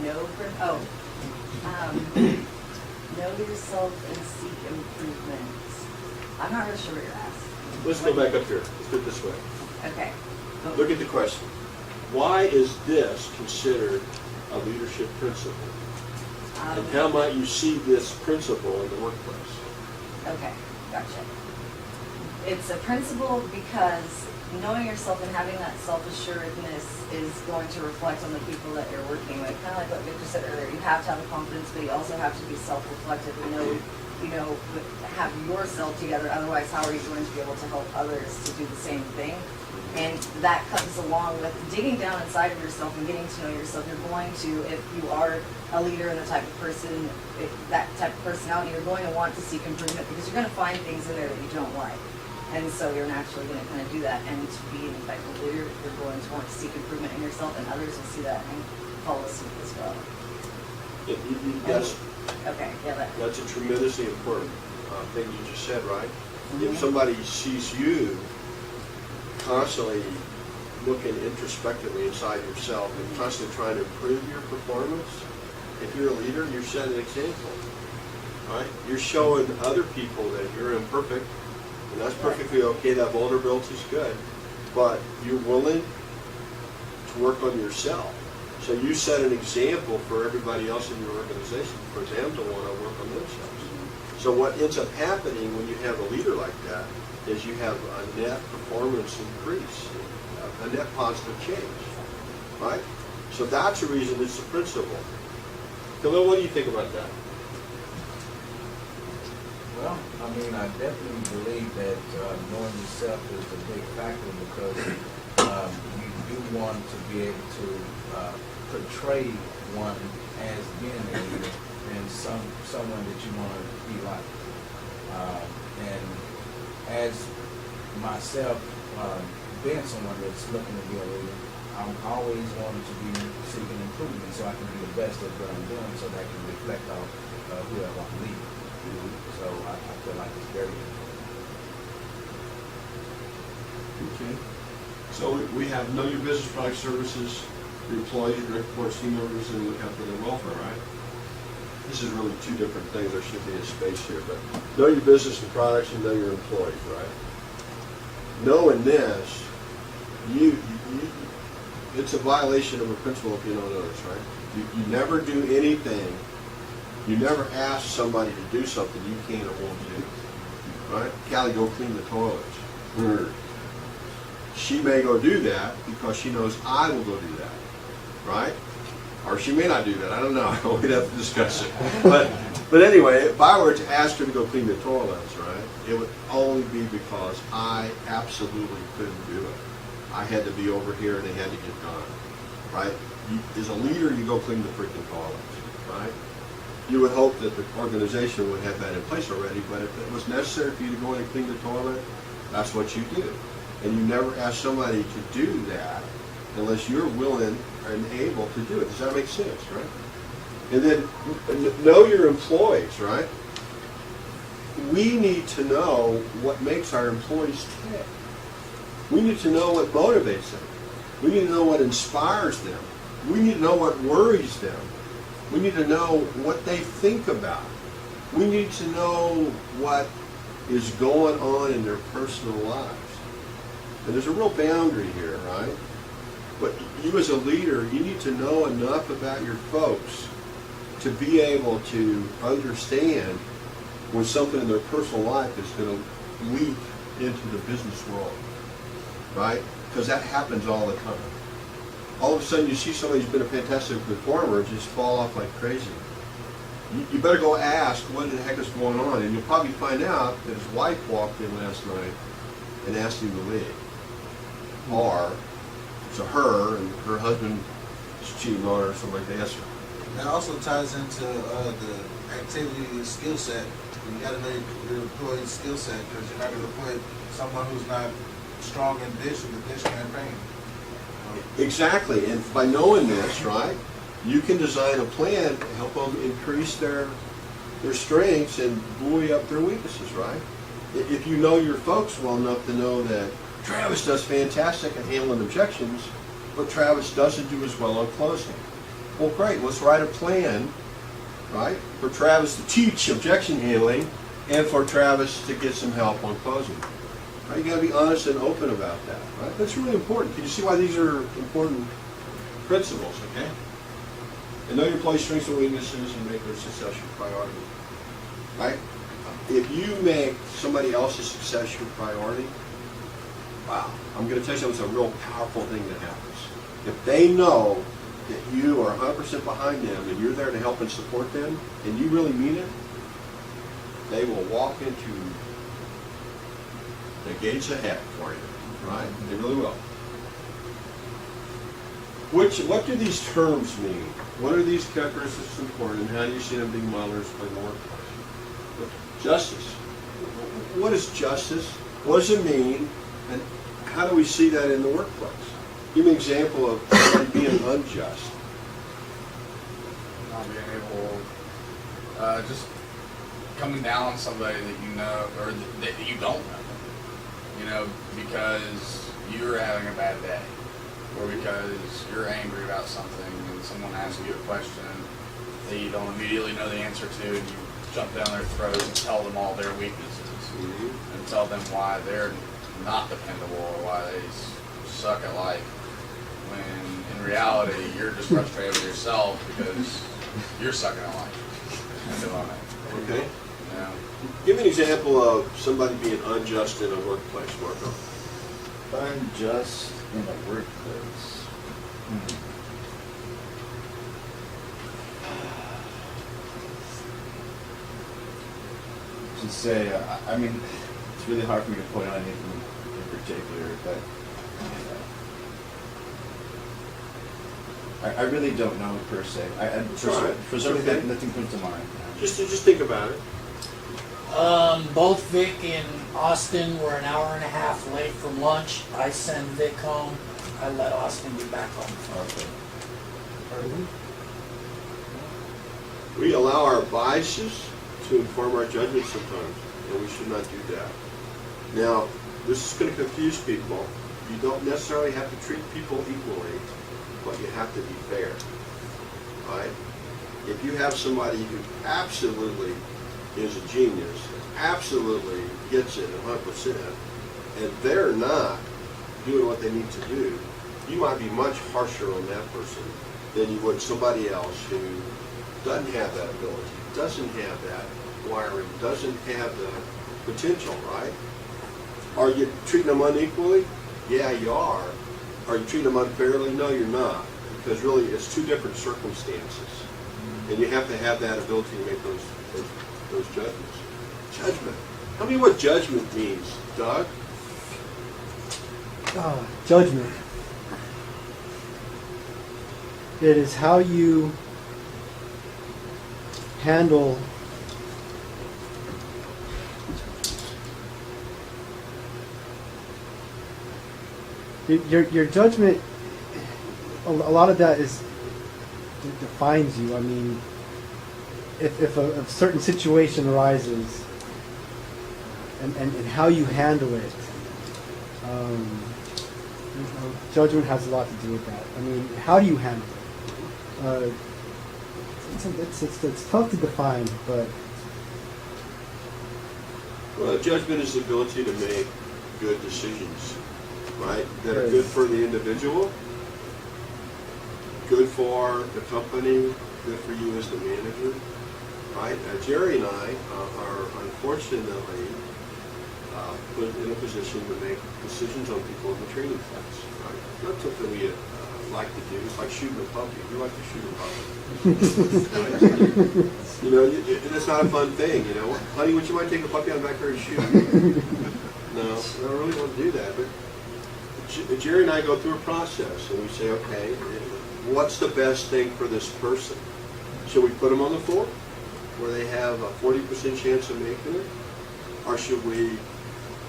know yourself and seek improvement. I'm not really sure what you're asking.
Let's go back up here. Let's do it this way.
Okay.
Look at the question. why is this considered a leadership principle? And how might you see this principle in the workplace?
Okay, gotcha. It's a principle because knowing yourself and having that self-assuredness is going to reflect on the people that you're working with. Kind of like what Victor said earlier, you have to have a confidence, but you also have to be self-reflective and know, have yourself together. Otherwise, how are you going to be able to help others to do the same thing? And that comes along with digging down inside of yourself and getting to know yourself. You're going to, if you are a leader and the type of person, that type of personality, you're going to want to seek improvement because you're going to find things in there that you don't like. And so you're naturally going to kind of do that. And to be an effective leader, you're going to want to seek improvement in yourself, and others will see that and follow suit as well.
That's a tremendously important thing you just said, right? If somebody sees you constantly looking introspectively inside yourself and constantly trying to improve your performance, if you're a leader, you're setting an example, right? You're showing other people that you're imperfect, and that's perfectly okay. That vulnerability is good, but you're willing to work on yourself. So you set an example for everybody else in your organization for them to want to work on themselves. So what ends up happening when you have a leader like that is you have a net performance increase, a net positive change, right? So that's the reason it's a principle. Khalil, what do you think about that?
Well, I mean, I definitely believe that knowing yourself is a big factor because you do want to be able to portray one as being a leader and someone that you want to be like. And as myself, being someone that's looking to be a leader, I'm always wanting to be seeking improvement so I can be the best at what I'm doing so that I can reflect off whoever I'm leading. So I feel like it's very important.
Okay. So we have know your business, product, services, your employees, your direct reports, team members, and look out for their welfare, right? This is really two different things. There should be a space here, but know your business and products and know your employees, right? Knowing this, it's a violation of a principle if you don't know this, right? You never do anything. You never ask somebody to do something you can't or won't do, right? Callie, go clean the toilets. She may go do that because she knows I will go do that, right? Or she may not do that. I don't know. We'd have to discuss it. But anyway, if I were to ask her to go clean the toilets, right, it would only be because I absolutely couldn't do it. I had to be over here and they had to get done, right? As a leader, you go clean the freaking toilets, right? You would hope that the organization would have that in place already, but if it was necessary for you to go in and clean the toilet, that's what you do. And you never ask somebody to do that unless you're willing and able to do it. Does that make sense, right? And then know your employees, right? We need to know what makes our employees tick. We need to know what motivates them. We need to know what inspires them. We need to know what worries them. We need to know what they think about. We need to know what is going on in their personal lives. And there's a real boundary here, right? But you as a leader, you need to know enough about your folks to be able to understand when something in their personal life is going to leak into the business world, right? Because that happens all the time. All of a sudden you see somebody who's been a fantastic performer just fall off like crazy. You better go ask what the heck is going on, and you'll probably find out that his wife walked in last night and asked him to leave. Or it's a her and her husband is cheating on her or something like that. Yes, sir.
That also ties into the activity and skill set. You got to know your employee's skill set because you're not going to put someone who's not strong in this in the dish campaign.
Exactly, and by knowing this, right, you can design a plan to help them increase their strengths and buoy up their weaknesses, right? If you know your folks well enough to know that Travis does fantastic at handling objections, but Travis doesn't do as well on closing. Well, great, let's write a plan, right, for Travis to teach objection handling and for Travis to get some help on closing. Right? You got to be honest and open about that, right? That's really important. Can you see why these are important principles, okay? And know your place, strengths and weaknesses, and make their success your priority. Right? If you make somebody else's success your priority, wow, I'm going to tell you something, it's a real powerful thing that happens. If they know that you are 100% behind them and you're there to help and support them, and you really mean it, they will walk into the gates of heck for you, right? They really will. What do these terms mean? What are these characteristics important, and how do you see them being modeled by the workplace? Justice. What is justice? What does it mean? And how do we see that in the workplace? Give me an example of somebody being unjust.
Not being able, just coming down on somebody that you know, or that you don't know, because you're having a bad day, or because you're angry about something and someone asks you a question that you don't immediately know the answer to, and you jump down their throat and tell them all their weaknesses, and tell them why they're not dependable or why they suck at life, when in reality you're just frustrated with yourself because you're sucking at life.
Okay.
Yeah.
Give me an example of somebody being unjust in a workplace, Marco.
Unjust in a workplace. To say, I mean, it's really hard for me to point out anything in particular, but I really don't know per se. For some reason, nothing comes to mind.
Just think about it.
Both Vic and Austin were an hour and a half late from lunch. I send Vic home. I let Austin get back home.
Okay.
We allow our biases to inform our judgment sometimes, and we should not do that. Now, this is going to confuse people. You don't necessarily have to treat people equally, but you have to be fair, right? If you have somebody who absolutely is a genius, absolutely gets it 100%, and they're not doing what they need to do, you might be much harsher on that person than you would somebody else who doesn't have that ability, doesn't have that wiring, doesn't have the potential, right? Are you treating them unequally? Yeah, you are. Are you treating them unfairly? No, you're not. Because really, it's two different circumstances. And you have to have that ability to make those judgments. Judgment. Tell me what judgment means, Doug.
Judgment. It is how you handle your judgment. A lot of that defines you. I mean, if a certain situation arises and how you handle it, judgment has a lot to do with that. I mean, how do you handle it? It's tough to define, but
well, judgment is the ability to make good decisions, right? That are good for the individual, good for the company, good for you as the manager, right? Jerry and I are unfortunately put in a position to make decisions on people in the training class, right? Not something we like to do. It's like shooting a puppy. We like to shoot a puppy. You know, it's not a fun thing, you know. Honey, would you mind taking a puppy out back there and shoot? No, I don't really want to do that. But Jerry and I go through a process, and we say, okay, what's the best thing for this person? Should we put them on the floor where they have a 40% chance of making it? Or should we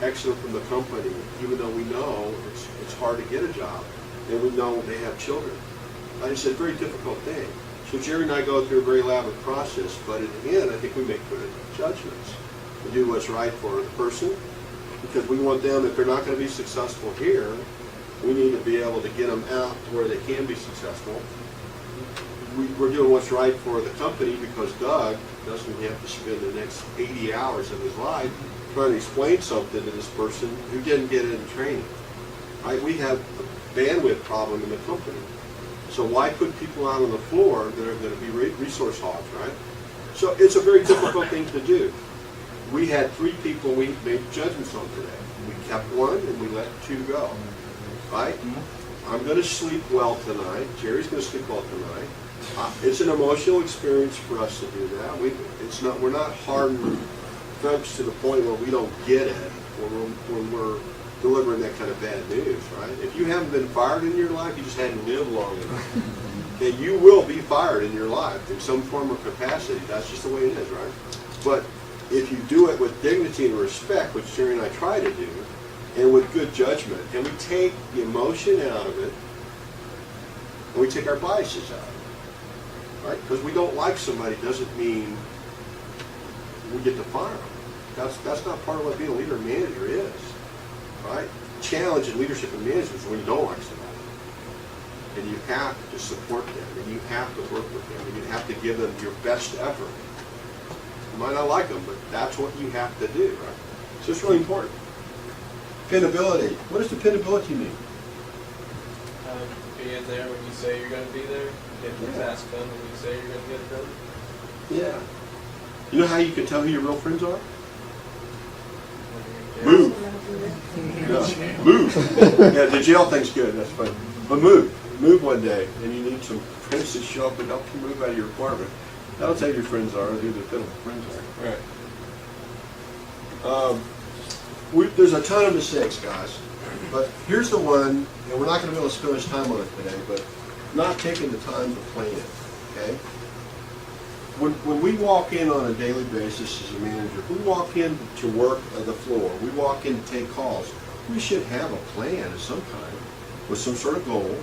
exit them from the company, even though we know it's hard to get a job, and we know they have children? Like I said, a very difficult thing. So Jerry and I go through a very elaborate process, but in the end, I think we make good judgments. We do what's right for the person, because we want them, if they're not going to be successful here, we need to be able to get them out to where they can be successful. We're doing what's right for the company, because Doug doesn't have to spend the next 80 hours of his life trying to explain something to this person who didn't get it in training. Right? We have a bandwidth problem in the company. So why put people out on the floor that are going to be resource hogs, right? So it's a very difficult thing to do. We had 3 people we made judgments on today. We kept 1 and we let 2 go, right? I'm going to sleep well tonight. Jerry's going to sleep well tonight. It's an emotional experience for us to do that. We're not hardened folks to the point where we don't get it when we're delivering that kind of bad news, right? If you haven't been fired in your life, you just hadn't lived long enough. Okay, you will be fired in your life in some form or capacity. That's just the way it is, right? But if you do it with dignity and respect, which Jerry and I try to do, and with good judgment, and we take the emotion out of it, and we take our biases out of it, right? Because we don't like somebody doesn't mean we get to fire them. That's not part of what being a leader and manager is, right? Challenge in leadership and management is when you don't like somebody. And you have to support them, and you have to work with them, and you have to give them your best effort. You might not like them, but that's what you have to do, right? So it's really important. Dependability. What does dependability mean?
Being there when you say you're going to be there, get the task done when you say you're going to get it done.
Yeah. You know how you can tell who your real friends are?
Yeah.
Move. Yeah. Move. Yeah, the jail thing's good. That's fine. But move. Move one day, and you need some friends to show up and help you move out of your apartment. That'll tell you who your friends are, who the friends are. All right. There's a ton of mistakes, guys. But here's the one, and we're not going to be able to spend much time on it today, but not taking the time to plan it, okay? When we walk in on a daily basis as a manager, we walk in to work the floor, we walk in to take calls, we should have a plan of some kind, with some sort of goal,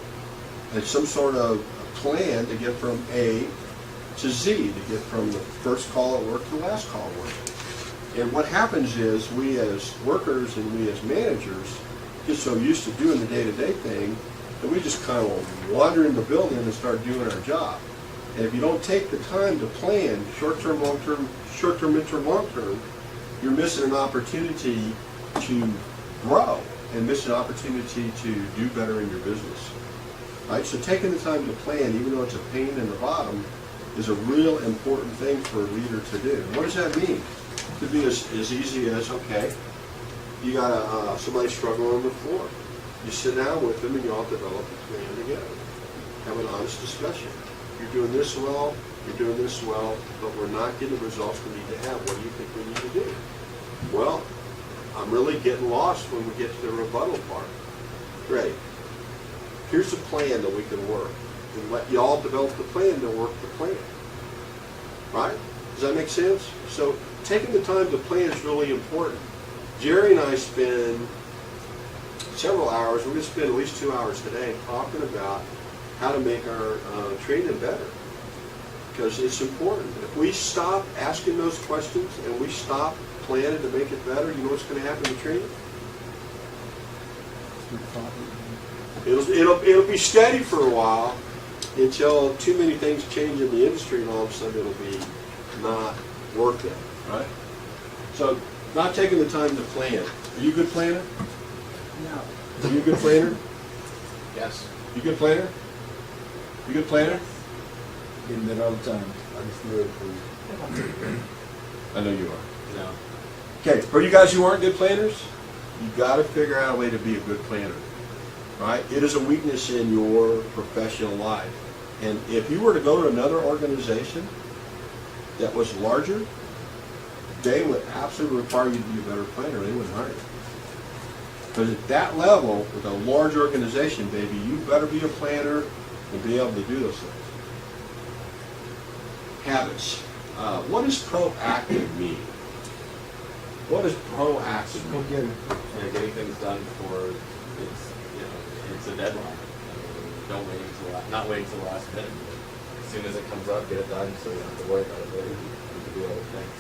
and some sort of plan to get from A to Z, to get from the first call at work to the last call at work. And what happens is we as workers and we as managers get so used to doing the day-to-day thing that we just kind of wander in the building and start doing our job. And if you don't take the time to plan short-term, long-term, short-term, midterm, long-term, you're missing an opportunity to grow and missing an opportunity to do better in your business. Right? So taking the time to plan, even though it's a pain in the bottom, is a real important thing for a leader to do. And what does that mean? It could be as easy as, okay, you got somebody struggling on the floor. You sit down with them and you all develop a plan together. Have an honest discussion. You're doing this well, you're doing this well, but we're not getting the results we need to have. What do you think we need to do? Well, I'm really getting lost when we get to the rebuttal part. Great. Here's a plan that we can work. And let you all develop the plan to work the plan. Right? Does that make sense? So taking the time to plan is really important. Jerry and I spend several hours, we're going to spend at least 2 hours today talking about how to make our training better. Because it's important. If we stop asking those questions and we stop planning to make it better, you know what's going to happen to training? It'll be steady for a while until too many things change in the industry, and all of a sudden it'll be not worth it, right? So, not taking the time to plan. Are you a good planner?
No.
Are you a good planner?
Yes.
You a good planner? You a good planner?
Getting that all the time.
I just do it for you.
I know you are.
No.
Okay, for you guys who aren't good planners, you've got to figure out a way to be a good planner, right? It is a weakness in your professional life. And if you were to go to another organization that was larger, they would absolutely require you to be a better planner. They wouldn't hire you. Because at that level, with a large organization, baby, you better be a planner and be able to do those things. Habits. What does proactive mean? What does proactive
Go
mean?
get it.
Yeah, getting things done before it's a deadline. I mean, not waiting until the last minute. As soon as it comes up, get it done so you don't have to worry about it later. You can do other things.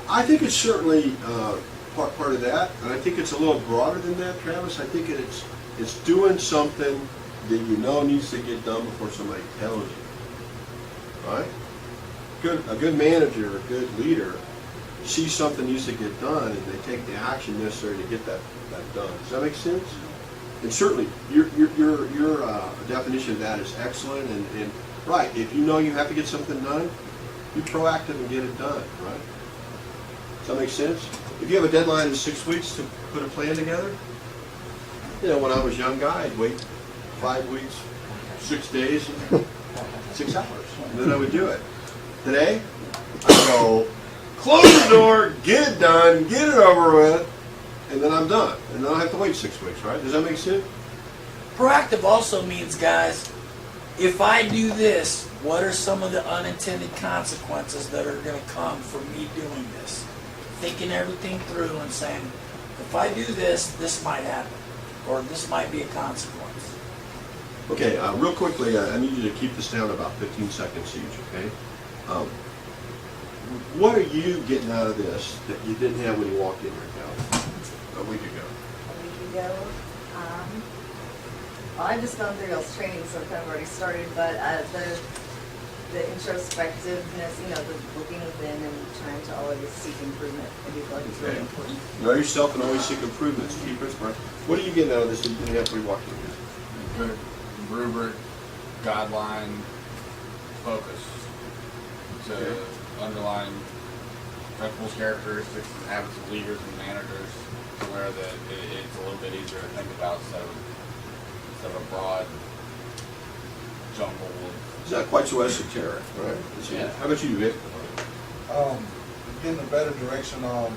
I think it's certainly part of that, and I think it's a little broader than that, Travis. I think it's doing something that you know needs to get done before somebody tells you. Right? A good manager, a good leader, sees something needs to get done, and they take the action necessary to get that done. Does that make sense? And certainly, your definition of that is excellent, and right, if you know you have to get something done, be proactive and get it done, right? Does that make sense? If you have a deadline in 6 weeks to put a plan together, you know, when I was a young guy, I'd wait 5 weeks, 6 days, 6 hours, and then I would do it. Today, I go, close the door, get it done, get it over with, and then I'm done. And then I have to wait 6 weeks, right? Does that make sense?
Proactive also means, guys, if I do this, what are some of the unintended consequences that are going to come from me doing this? Thinking everything through and saying, if I do this, this might happen, or this might be a consequence.
Okay, real quickly, I need you to keep this down to about 15 seconds each, okay? What are you getting out of this that you didn't have when you walked in here, Cal, a week ago?
A week ago, well, I've just gone through y'all's training, so I've kind of already started, but the introspectiveness, you know, the looking within and trying to always seek improvement, I do feel like it's really important.
Know yourself and always seek improvements. Keep it smart. What are you getting out of this that you didn't have when you walked in here?
Good rubric, guideline, focus to underline principles, characteristics, and habits of leaders and managers, to where that it's a little bit easier to think about instead of a broad jumble of.
It's not quite so esoteric, right?
Yeah.
How about you, Vic?
Getting a better direction on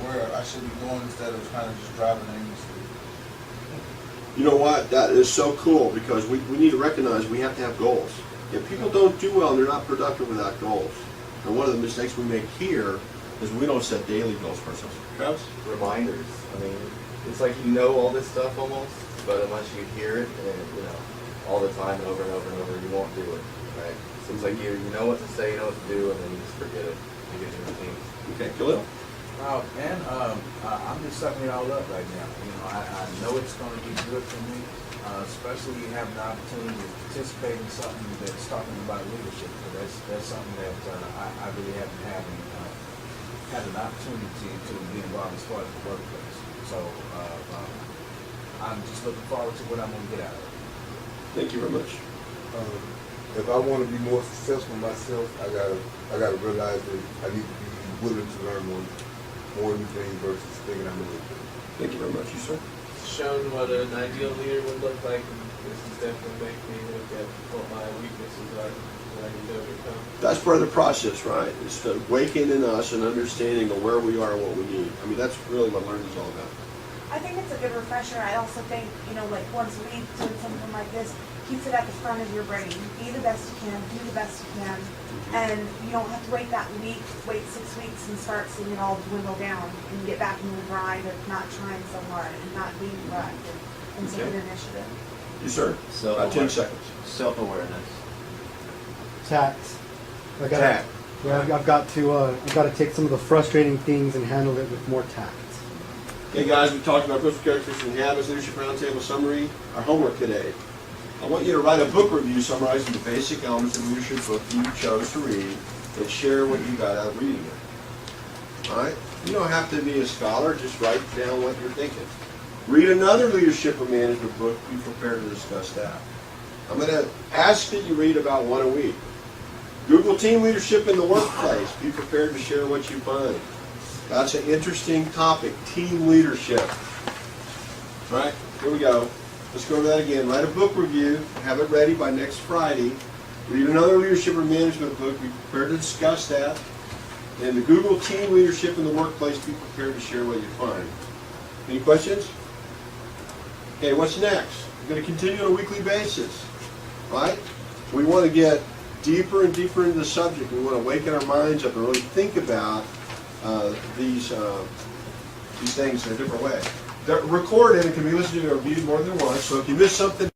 where I should be going instead of kind of just driving aimlessly.
You know what? That is so cool, because we need to recognize we have to have goals. If people don't do well, they're not productive without goals. And one of the mistakes we make here is we don't set daily goals for ourselves. Travis?
Reminders. I mean, it's like you know all this stuff almost, but unless you hear it and all the time and over and over and over, you won't do it, right? So it's like you know what to say, you know what to do, and then you just forget it. You get your routine.
Okay, Khalil?
Man, I'm just sucking it all up right now. I know it's going to be good for me, especially having the opportunity to participate in something that's talking about leadership. That's something that I really haven't had an opportunity to be involved as far as the workplace. So I'm just looking forward to what I'm going to get out of it.
Thank you very much.
If I want to be more successful myself, I gotta realize that I need to be willing to learn more new things versus thinking I'm going to.
Thank you very much. You, sir?
Shown what an ideal leader would look like, and this is definitely making me look at what my weaknesses are, what I need to overcome.
That's part of the process, right? It's to awaken in us an understanding of where we are and what we need. I mean, that's really what learning is all about.
I think it's a good refresher. I also think, like once a week doing something like this keeps it at the front of your brain. Be the best you can, do the best you can, and you don't have to wait that week, wait 6 weeks and start seeing it all dwindle down and get back into the grind of not trying so hard and not being proactive and taking initiative.
You, sir?
So
About 10 seconds.
Self-awareness.
Tact.
Tact.
Yeah, I've got to take some of the frustrating things and handle it with more tact.
Okay, guys, we talked about principal characteristics and habits, leadership roundtable summary. Our homework today. I want you to write a book review summarizing the basic elements of the leadership book you chose to read and share what you got out of reading it. All right? You don't have to be a scholar. Just write down what you're thinking. Read another leadership or management book. Be prepared to discuss that. I'm going to ask that you read about one a week. Google team leadership in the workplace. Be prepared to share what you find. That's an interesting topic, team leadership. All right, here we go. Let's go over that again. Write a book review. Have it ready by next Friday. Read another leadership or management book. Be prepared to discuss that. And the Google team leadership in the workplace. Be prepared to share what you find. Any questions? Okay, what's next? We're going to continue on a weekly basis, right? We want to get deeper and deeper into the subject. We want to awaken our minds up and really think about these things in a different way. They're recorded and can be listened to or viewed more than once, so if you miss something